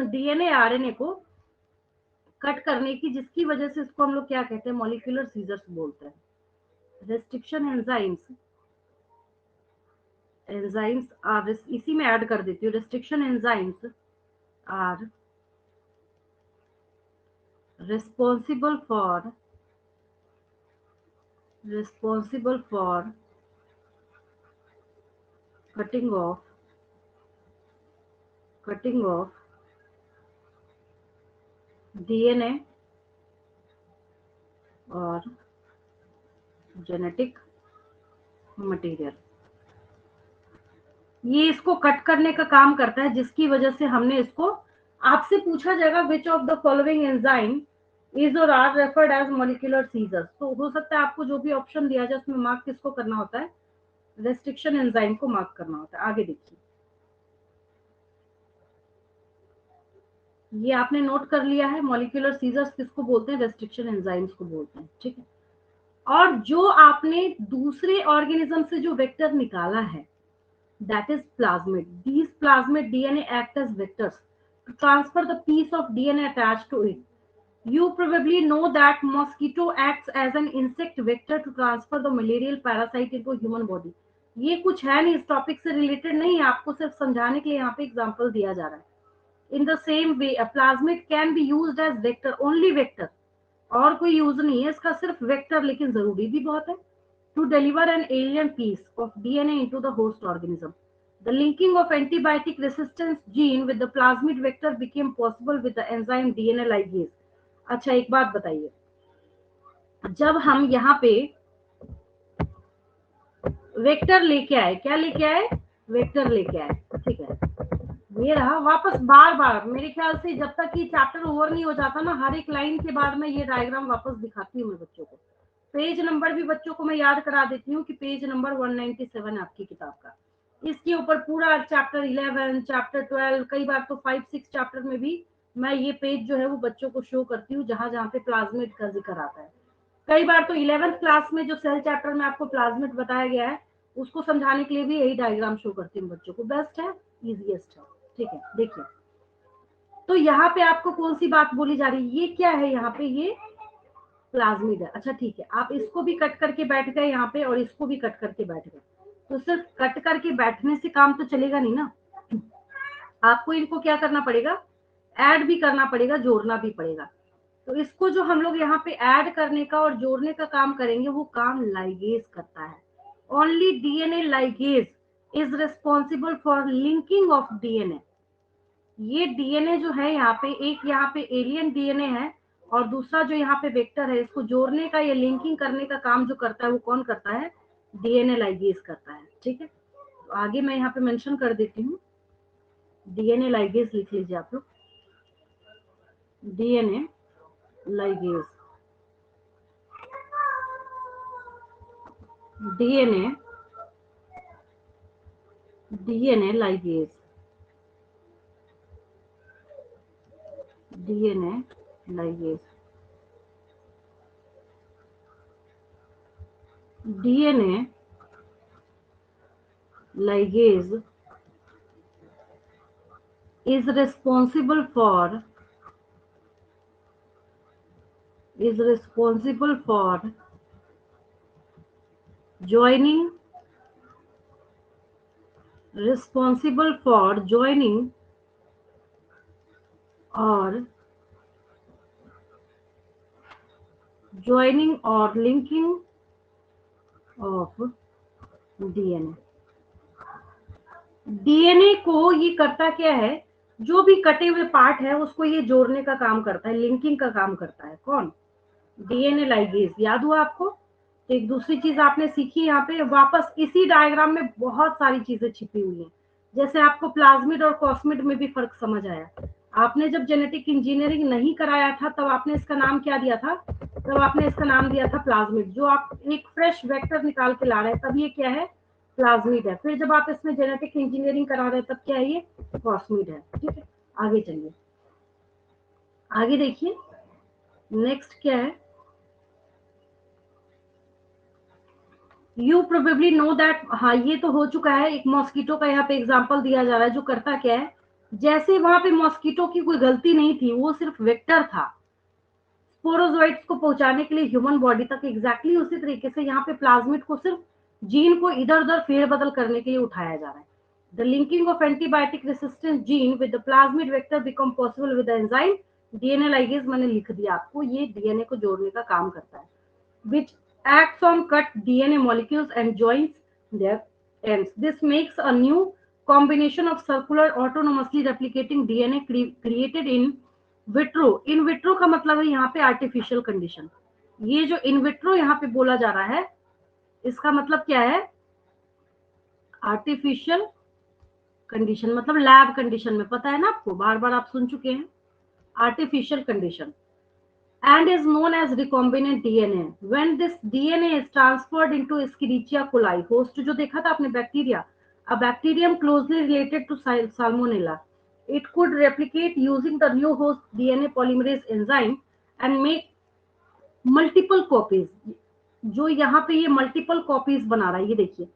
डीएनए आरएनए को कट करने की, जिसकी वजह से इसको हम लोग क्या कहते हैं? मॉलिक्यूलर सीजर्स बोलते हैं। रेस्ट्रिक्शन एंजाइम्स आर, इसी में ऐड कर देती हूँ, restriction enzymes are responsible for cutting off DNA और जेनेटिक मटेरियल। ये इसको कट करने का काम करता है, जिसकी वजह से हमने इसको, आपसे पूछा जाएगा which of the following enzyme is or are referred as molecular scissors, तो हो सकता है आपको जो भी ऑप्शन दिया जाए उसमें मार्क किसको करना होता है? रेस्ट्रिक्शन एंजाइम को मार्क करना होता है। आगे देखिए, ये आपने नोट कर लिया है, मॉलिक्यूलर सीजर्स किसको बोलते हैं? रेस्ट्रिक्शन एंजाइम्स को बोलते हैं, ठीक है। और जो आपने दूसरे ऑर्गेनिज्म से जो वेक्टर निकाला है, that is plasmid. These plasmid DNA act as vectors to transfer the piece of DNA attached to it. You probably know that mosquito acts as an insect vector to transfer the malarial parasite into human body. ये कुछ है नहीं, इस topic से related नहीं है, आपको सिर्फ समझाने के लिए यहाँ पे एग्जांपल दिया जा रहा है। In the same way, a plasmid can be used as vector, only vector, और कोई यूज नहीं है इसका, सिर्फ वेक्टर, लेकिन जरूरी भी बहुत है। To deliver an alien piece of DNA into the host organism. The linking of antibiotic resistance gene with the plasmid vector became possible with the enzyme DNA ligase. अच्छा एक बात बताइए, जब हम यहाँ पे वेक्टर लेके आए, क्या लेके आए? वेक्टर लेके आए, ठीक है। ये रहा, वापस बार बार मेरे ख्याल से जब तक ये चैप्टर ओवर नहीं हो जाता ना, हर एक लाइन के बाद में ये डायग्राम वापस दिखाती हूँ मैं बच्चों को। पेज नंबर भी बच्चों को मैं याद करा देती हूँ कि पेज नंबर 197 है आपकी किताब का। इसके ऊपर पूरा चैप्टर 11, चैप्टर 12, कई बार तो 5-6 चैप्टर में भी मैं ये पेज जो है वो बच्चों को शो करती हूँ, जहां जहां पे प्लाज्मिड का जिक्र आता है। कई बार तो 11th क्लास में जो सेल चैप्टर में आपको प्लाज्मिड बताया गया है, उसको समझाने के लिए भी यही डायग्राम शो करती हूँ बच्चों को। बेस्ट है, इजीएस्ट है, ठीक है। देखिए तो यहाँ पे आपको कौन सी बात बोली जा रही है? ये क्या है यहाँ पे? ये प्लाज्मिड है। अच्छा ठीक है, आप इसको भी कट करके बैठ गए यहाँ पे और इसको भी कट करके बैठ गए, तो सिर्फ कट करके बैठने से काम तो चलेगा नहीं ना, आपको इनको क्या करना पड़ेगा? ऐड भी करना पड़ेगा, जोड़ना भी पड़ेगा। तो इसको जो हम लोग यहाँ पे ऐड करने का और जोड़ने का काम करेंगे, वो काम लाइगेज करता है। Only DNA ligase is responsible for linking of DNA. ये डीएनए जो है यहाँ पे, एक यहाँ पे एलियन डीएनए है और दूसरा जो यहाँ पे वेक्टर है, इसको जोड़ने का या लिंकिंग करने का काम जो करता है वो कौन करता है? डीएनए लाइगेज करता है, ठीक है। तो आगे मैं यहाँ पे मेंशन कर देती हूँ, डीएनए लाइगेज लिख लीजिए आप लोग, DNA ligase, DNA DNA ligase, DNA ligase, DNA ligase is responsible for joining or linking of DNA। DNA को ये करता क्या है, जो भी कटे हुए पार्ट है उसको ये जोड़ने का काम करता है, लिंकिंग का काम करता है। कौन? DNA ligase. याद हुआ आपको? तो एक दूसरी चीज आपने सीखी यहाँ पे, वापस इसी डायग्राम में बहुत सारी चीजें छिपी हुई हैं। जैसे आपको प्लाज्मिड और कॉस्मिड में भी फर्क समझ आया। आपने जब जेनेटिक इंजीनियरिंग नहीं कराया था तब आपने इसका नाम क्या दिया था? तब आपने इसका नाम दिया था प्लाज्मिड। जो आप एक फ्रेश वेक्टर निकाल के ला रहे हैं तब ये क्या है? प्लाज्मिड है। फिर जब आप इसमें जेनेटिक इंजीनियरिंग करा रहे हैं तब क्या है? ये कॉस्मिड है। ठीक है, आगे चलिए, आगे देखिए नेक्स्ट क्या है। यू प्रोबेबली नो दैट, हाँ ये तो हो चुका है। एक मॉस्किटो का यहाँ पे एग्जांपल दिया जा रहा है जो करता क्या है, जैसे वहां पे मॉस्किटो की कोई गलती नहीं थी, वो सिर्फ वेक्टर था स्पोरोजोइट्स को पहुंचाने के लिए ह्यूमन बॉडी तक, एग्जैक्टली उसी तरीके से यहाँ पे प्लाज्मिड को सिर्फ जीन को इधर उधर फेरबदल करने के लिए उठाया जा रहा है। The linking of antibiotic resistance gene with the plasmid vector become possible with the enzyme DNA ligase. मैंने लिख दिया आपको, ये डीएनए को जोड़ने का काम करता है, which acts on cut DNA molecules and joins their ends. This makes a new combination of circular autonomously replicating DNA created in vitro। in vitro का मतलब है यहाँ पे artificial condition। ये जो in vitro यहाँ पे बोला जा रहा है इसका मतलब क्या है? artificial condition मतलब लैब कंडीशन में, पता है ना आपको, बार बार आप सुन चुके हैं artificial condition, and is known as recombinant DNA। When this DNA is transferred into Escherichia coli, host जो देखा था आपने bacteria, a bacterium closely related to Salmonella, it could replicate using the new host DNA polymerase enzyme and make multiple copies। जो यहाँ पे ये multiple copies बना रहा है, ये देखिए,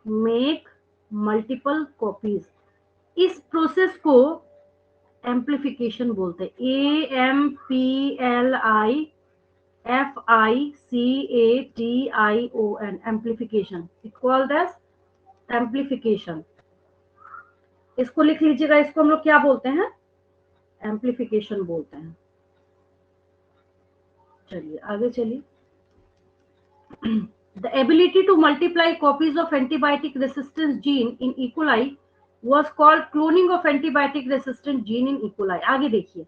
make multiple copies। इस प्रोसेस को एम्प्लीफिकेशन बोलते हैं, AMPLIFICATION, amplification. It's called as amplification. इसको लिख लीजिएगा, इसको हम लोग क्या बोलते हैं? एम्प्लीफिकेशन बोलते हैं। चलिए आगे चलिए। The ability to multiply copies of antibiotic resistance gene in E. coli was called cloning of antibiotic resistant gene in E. coli। आगे देखिए,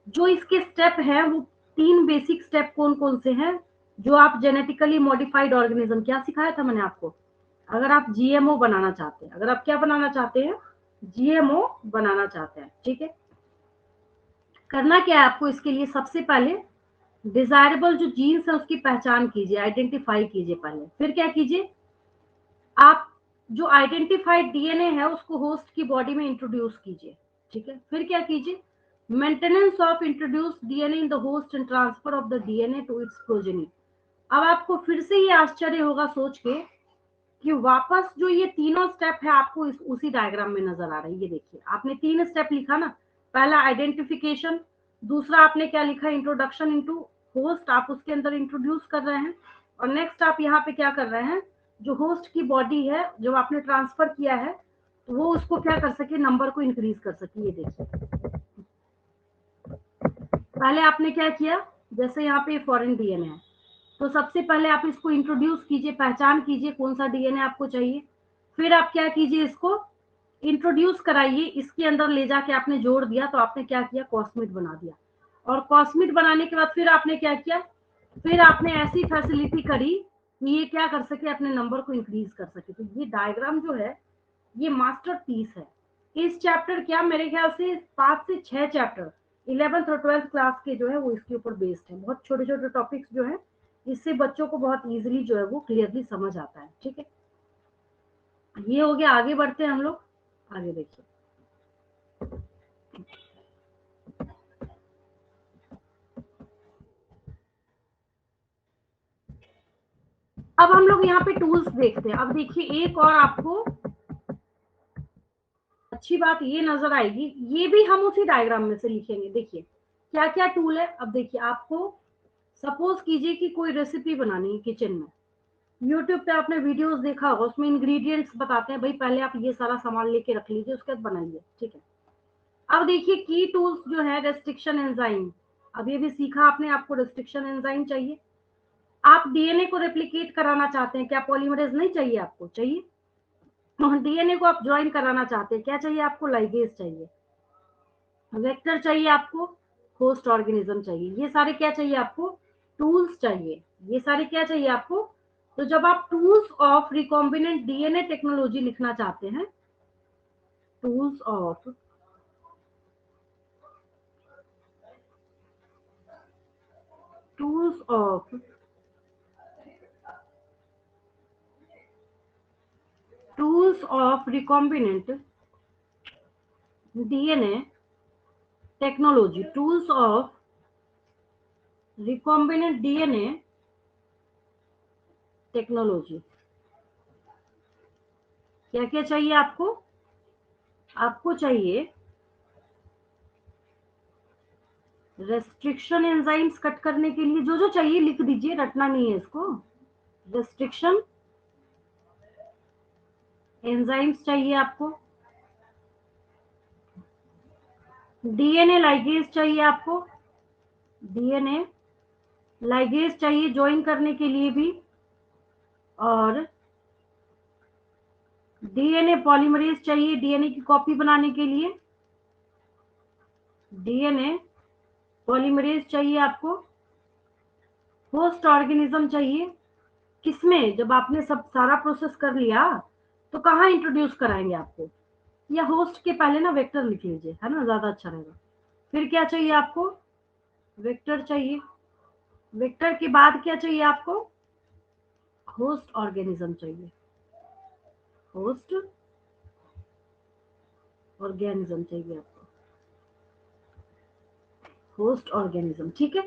जो इसके स्टेप हैं वो 3 बेसिक स्टेप कौन कौन से हैं जो आप जेनेटिकली मॉडिफाइड ऑर्गेनिज्म, क्या सिखाया था मैंने आपको? अगर आप जीएमओ बनाना चाहते हैं, अगर आप क्या बनाना चाहते हैं? जीएमओ बनाना चाहते हैं, ठीक है, करना क्या है आपको? इसके लिए सबसे पहले डिजायरेबल जो जीन्स है उसकी पहचान कीजिए, आइडेंटिफाई कीजिए पहले। फिर क्या कीजिए? आप जो आइडेंटिफाइड डीएनए है उसको होस्ट की बॉडी में इंट्रोड्यूस कीजिए, ठीक है। फिर क्या कीजिए? Maintenance of introduced DNA in the host and transfer of the DNA to its progeny. अब आपको फिर से ये आश्चर्य होगा सोच के कि वापस जो ये तीनों स्टेप है आपको उसी डायग्राम में नजर आ रहा है। ये देखिए, आपने 3 स्टेप लिखा ना, पहला आइडेंटिफिकेशन, दूसरा आपने क्या लिखा? इंट्रोडक्शन इनटू होस्ट, आप उसके अंदर इंट्रोड्यूस कर रहे हैं, और नेक्स्ट आप यहाँ पे क्या कर रहे हैं? जो होस्ट की बॉडी है जो आपने ट्रांसफर किया है तो वो उसको क्या कर सके? नंबर को इंक्रीज कर सके। ये देखिए, पहले आपने क्या किया? जैसे यहाँ पे फॉरेन डीएनए है तो सबसे पहले आप इसको इंट्रोड्यूस कीजिए, पहचान कीजिए कौन सा डीएनए आपको चाहिए। फिर आप क्या कीजिए? इसको इंट्रोड्यूस कराइए, इसके अंदर ले जाके आपने जोड़ दिया तो आपने क्या किया? कॉस्मिड बना दिया। और कॉस्मिड बनाने के बाद फिर आपने क्या किया? फिर आपने ऐसी फैसिलिटी करी कि ये क्या कर सके? अपने नंबर को इंक्रीज कर सके। तो ये डायग्राम जो है ये मास्टर पीस है। इस चैप्टर क्या, मेरे ख्याल से 5 से 6 चैप्टर 11th और 12th क्लास के जो है वो इसके ऊपर बेस्ड है। बहुत छोटे छोटे टॉपिक्स जो है, इससे बच्चों को बहुत इजीली जो है वो क्लियरली समझ आता है, ठीक है। ये हो गया। आगे बढ़ते हैं हम लोग। आगे देखिए, अब हम लोग यहाँ पे टूल्स देखते हैं। अब देखिए, एक और आपको अच्छी बात ये नजर आएगी, ये भी हम उसी डायग्राम में से लिखेंगे। देखिए क्या क्या टूल है। अब देखिए, आपको सपोज कीजिए कि कोई रेसिपी बनानी है किचन में, यूट्यूब पे आपने वीडियोस देखा होगा, उसमें इंग्रेडिएंट्स बताते हैं, भाई पहले आप ये सारा सामान लेके रख लीजिए, उसके बाद बनाइए, ठीक है। अब देखिए, की टूल्स जो है, रेस्ट्रिक्शन एंजाइम। अब ये भी सीखा आपने, आपको रेस्ट्रिक्शन एंजाइम चाहिए। आप डीएनए को रेप्लिकेट कराना चाहते हैं, क्या पॉलीमरेज नहीं चाहिए? आपको चाहिए। डीएनए को आप ज्वाइन कराना चाहते हैं, क्या चाहिए आपको? लाइगेज चाहिए। वेक्टर चाहिए आपको, होस्ट ऑर्गेनिज्म चाहिए। ये सारे क्या चाहिए आपको? टूल्स चाहिए। ये सारे क्या चाहिए आपको? तो जब आप tools of recombinant DNA technology लिखना चाहते हैं, tools of recombinant DNA technology, tools of recombinant DNA technology, क्या क्या चाहिए आपको? आपको चाहिए रेस्ट्रिक्शन एंजाइम्स कट करने के लिए, जो जो चाहिए लिख दीजिए, रटना नहीं है इसको। रेस्ट्रिक्शन एंजाइम्स चाहिए आपको, डीएनए लाइगेज चाहिए आपको, डीएनए लाइगेज चाहिए ज्वाइन करने के लिए भी, और डीएनए पॉलीमरेज चाहिए डीएनए की कॉपी बनाने के लिए, डीएनए पॉलीमरेज चाहिए आपको, होस्ट ऑर्गेनिज्म चाहिए। किसमें? जब आपने सब सारा प्रोसेस कर लिया तो कहाँ इंट्रोड्यूस कराएंगे आपको? या होस्ट के पहले ना वेक्टर लिख लीजिए, है ना, ज्यादा अच्छा रहेगा। फिर क्या चाहिए आपको? वेक्टर चाहिए। वेक्टर के बाद क्या चाहिए आपको? होस्ट ऑर्गेनिज्म चाहिए। होस्ट ऑर्गेनिज्म चाहिए आपको, होस्ट ऑर्गेनिज्म, ठीक है।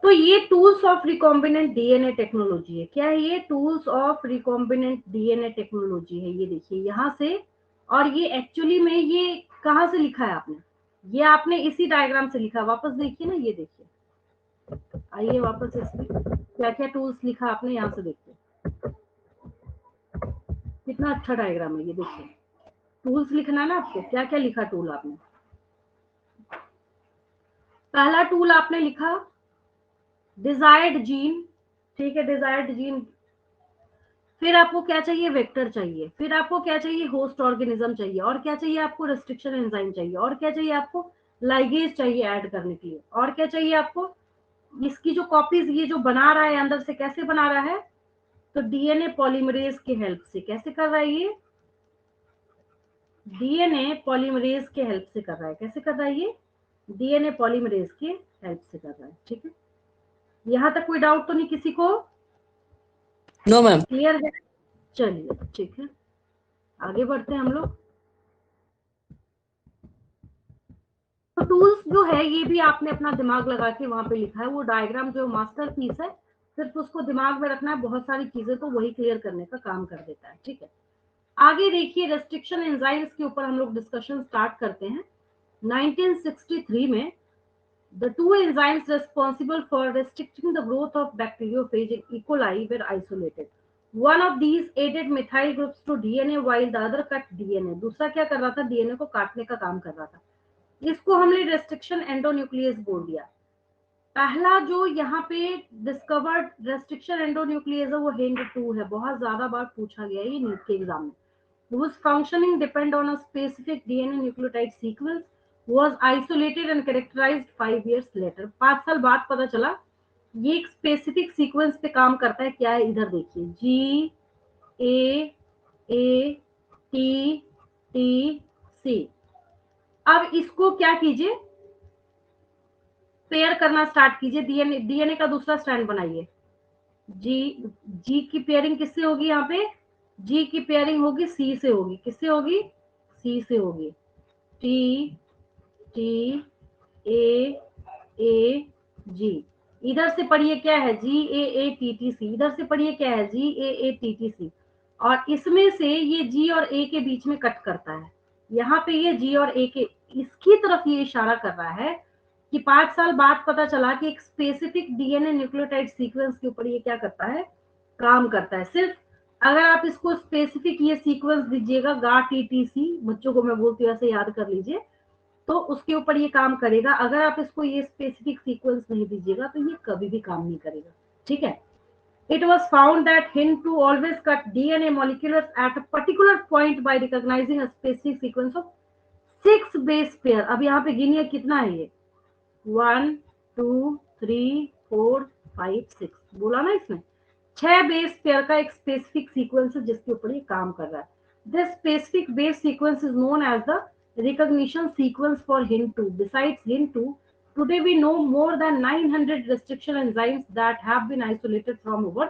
तो ये tools of recombinant DNA technology है। क्या है ये? Tools of recombinant DNA technology है। ये देखिए यहाँ से, और ये एक्चुअली में ये कहाँ से लिखा है आपने? ये आपने इसी डायग्राम से लिखा। वापस देखिए ना, ये देखिए, आइए वापस इसमें क्या क्या टूल्स लिखा आपने, यहाँ से देखिए कितना अच्छा डायग्राम है। ये देखिए, टूल्स लिखना है ना आपको, क्या क्या लिखा टूल आपने? पहला टूल आपने लिखा डिजायर्ड जीन, ठीक है, डिजायर्ड जीन। फिर आपको क्या चाहिए? वेक्टर चाहिए। फिर आपको क्या चाहिए? होस्ट ऑर्गेनिज्म चाहिए। और क्या चाहिए आपको? रेस्ट्रिक्शन एंजाइम चाहिए। और क्या चाहिए आपको? लाइगेज चाहिए ऐड करने के लिए। और क्या चाहिए आपको? इसकी जो कॉपीज ये जो बना रहा है अंदर से, कैसे बना रहा है? तो डीएनए पॉलीमरेज के हेल्प से। कैसे कर रहा है ये? डीएनए पॉलीमरेज के हेल्प से कर रहा है। कैसे कर रहा है ये? डीएनए पॉलीमरेज के हेल्प से कर रहा है, ठीक है। यहाँ तक कोई डाउट तो नहीं किसी को? No ma'am. क्लियर है? चलिए ठीक है, आगे बढ़ते हैं हम लोग। तो टूल्स जो है ये भी आपने अपना दिमाग लगा के वहां पे लिखा है। वो डायग्राम जो मास्टर पीस है, सिर्फ उसको दिमाग में रखना है, बहुत सारी चीजें तो वही क्लियर करने का काम कर देता है, ठीक है। आगे देखिए, रेस्ट्रिक्शन एंजाइम्स के ऊपर हम लोग डिस्कशन स्टार्ट करते हैं। 1963 में the two enzymes responsible for restricting the growth of bacteriophage in E. coli were isolated. One of these added methyl groups to DNA while the other cut DNA. दूसरा क्या कर रहा था? डीएनए को काटने का काम कर रहा था। इसको हमने रेस्ट्रिक्शन एंडोन्यूक्लियस बोल दिया। पहला जो यहाँ पे डिस्कवर्ड रेस्ट्रिक्शन एंडोन्यूक्लियस है वो HEND2 है। बहुत ज्यादा बार पूछा गया है ये नीट के एग्जाम में। Whose functioning depend on a specific DNA nucleotide sequence was isolated and characterized 5 years later. 5 साल बाद पता चला ये एक स्पेसिफिक सीक्वेंस पे काम करता है। क्या है? इधर देखिए, GAATTC। अब इसको क्या कीजिए? पेयर करना स्टार्ट कीजिए। डीएनए का दूसरा स्ट्रैंड बनाइए। जी की पेयरिंग किससे होगी? यहाँ पे जी की पेयरिंग होगी सी से होगी, किससे होगी? सी से होगी। टी टी ए जी, इधर से पढ़िए क्या है? जी ए टी टी सी, इधर से पढ़िए क्या है? जी ए टी टी सी। और इसमें से ये जी और ए के बीच में कट करता है, यहाँ पे ये जी और ए के इसकी तरफ ये इशारा कर रहा है कि 5 साल बाद पता चला कि एक स्पेसिफिक डीएनए न्यूक्लियोटाइड सीक्वेंस के ऊपर ये क्या करता है? काम करता है। सिर्फ अगर आप इसको स्पेसिफिक ये सीक्वेंस दीजिएगा, गा टी टी सी, बच्चों को मैं बोलती हूँ ऐसे याद कर लीजिए, तो उसके ऊपर ये काम करेगा। अगर आप इसको ये स्पेसिफिक सीक्वेंस नहीं दीजिएगा तो ये कभी भी काम नहीं करेगा, ठीक है। It was found that hint to always cut DNA molecules at a particular point by recognizing a specific sequence of 6 base pair। अब यहाँ पे गिनिए कितना है ये? 1 2 3 4 5 6, बोला ना इसमें 6 बेस पेयर का एक स्पेसिफिक सीक्वेंस है जिसके ऊपर ये काम कर रहा है। This specific base sequence is known as the recognition sequence for HIN2। Besides HIN2, today we know more than 900 restriction enzymes that have been isolated from over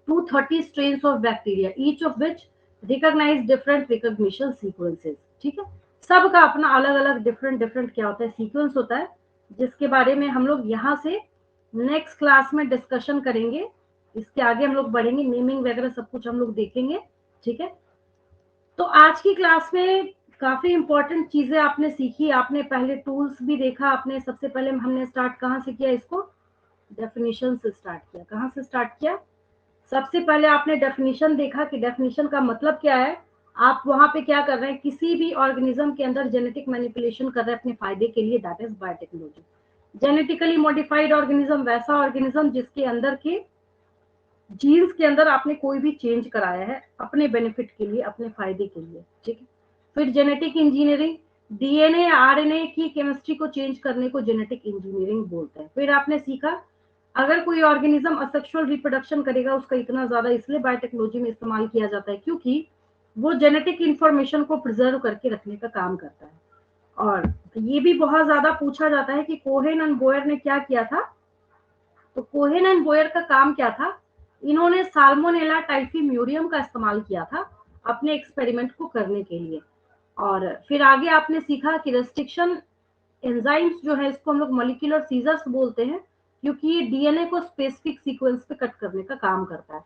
230 strains of bacteria, each of which recognize different recognition sequences। ठीक है, सबका अपना अलग अलग different क्या होता है? Sequence होता है, जिसके बारे में हम लोग यहाँ से नेक्स्ट क्लास में डिस्कशन करेंगे। इसके आगे हम लोग बढ़ेंगे, नेमिंग वगैरह सब कुछ हम लोग देखेंगे, ठीक है। तो आज की क्लास में काफी इंपॉर्टेंट चीजें आपने सीखी। आपने पहले टूल्स भी देखा, आपने सबसे पहले हमने स्टार्ट कहाँ से किया? इसको डेफिनेशन से स्टार्ट किया। कहाँ से स्टार्ट किया? सबसे पहले आपने डेफिनेशन देखा कि डेफिनेशन का मतलब क्या है। आप वहां पे क्या कर रहे हैं? किसी भी ऑर्गेनिज्म के अंदर जेनेटिक मैनिपुलेशन कर रहे हैं अपने फायदे के लिए, that is biotechnology. Genetically modified organism वैसा ऑर्गेनिज्म जिसके अंदर के जीन्स के अंदर आपने कोई भी चेंज कराया है अपने बेनिफिट के लिए, अपने फायदे के लिए, ठीक है। फिर जेनेटिक इंजीनियरिंग, डीएनए आरएनए की केमिस्ट्री को चेंज करने को जेनेटिक इंजीनियरिंग बोलते हैं। फिर आपने सीखा अगर कोई ऑर्गेनिज्म असेक्सुअल रिप्रोडक्शन करेगा, उसका इतना ज्यादा इसलिए बायोटेक्नोलॉजी में इस्तेमाल किया जाता है क्योंकि वो जेनेटिक इंफॉर्मेशन को प्रिजर्व करके रखने का काम करता है। और ये भी बहुत ज्यादा पूछा जाता है कि कोहेन एंड बोयर ने क्या किया था। तो कोहेन एंड बोयर का काम क्या था? इन्होंने साल्मोनेला टाइफीम्यूरियम का इस्तेमाल किया था अपने एक्सपेरिमेंट को करने के लिए। और फिर आगे आपने सीखा कि रेस्ट्रिक्शन एंजाइम्स जो है इसको हम लोग मॉलिक्यूलर सीजर्स बोलते हैं क्योंकि ये डीएनए को स्पेसिफिक सीक्वेंस पे कट करने का काम करता है।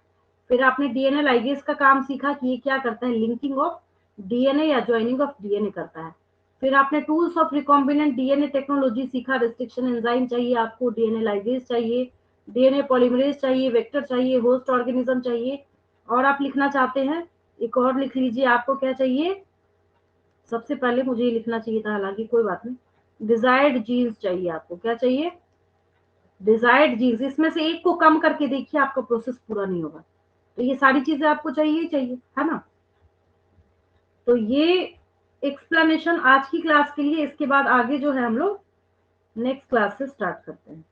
फिर आपने डीएनए लाइगेज का काम सीखा कि ये क्या करता है? लिंकिंग ऑफ डीएनए या ज्वाइनिंग ऑफ डीएनए करता है। फिर आपने tools of recombinant DNA technology सीखा। रेस्ट्रिक्शन एंजाइम चाहिए आपको, डीएनए लाइगेज चाहिए, डीएनए पॉलीमरेज चाहिए, वेक्टर चाहिए, होस्ट ऑर्गेनिज्म चाहिए। और आप लिखना चाहते हैं एक और लिख लीजिए, आपको क्या चाहिए? सबसे पहले मुझे ये लिखना चाहिए था, हालांकि कोई बात नहीं, डिजायर्ड जीन्स चाहिए आपको। क्या चाहिए? Desired genes. इसमें से एक को कम करके देखिए, आपका प्रोसेस पूरा नहीं होगा। तो ये सारी चीजें आपको चाहिए, है ना। तो ये एक्सप्लेनेशन आज की क्लास के लिए। इसके बाद आगे जो है हम लोग नेक्स्ट क्लास से स्टार्ट करते हैं।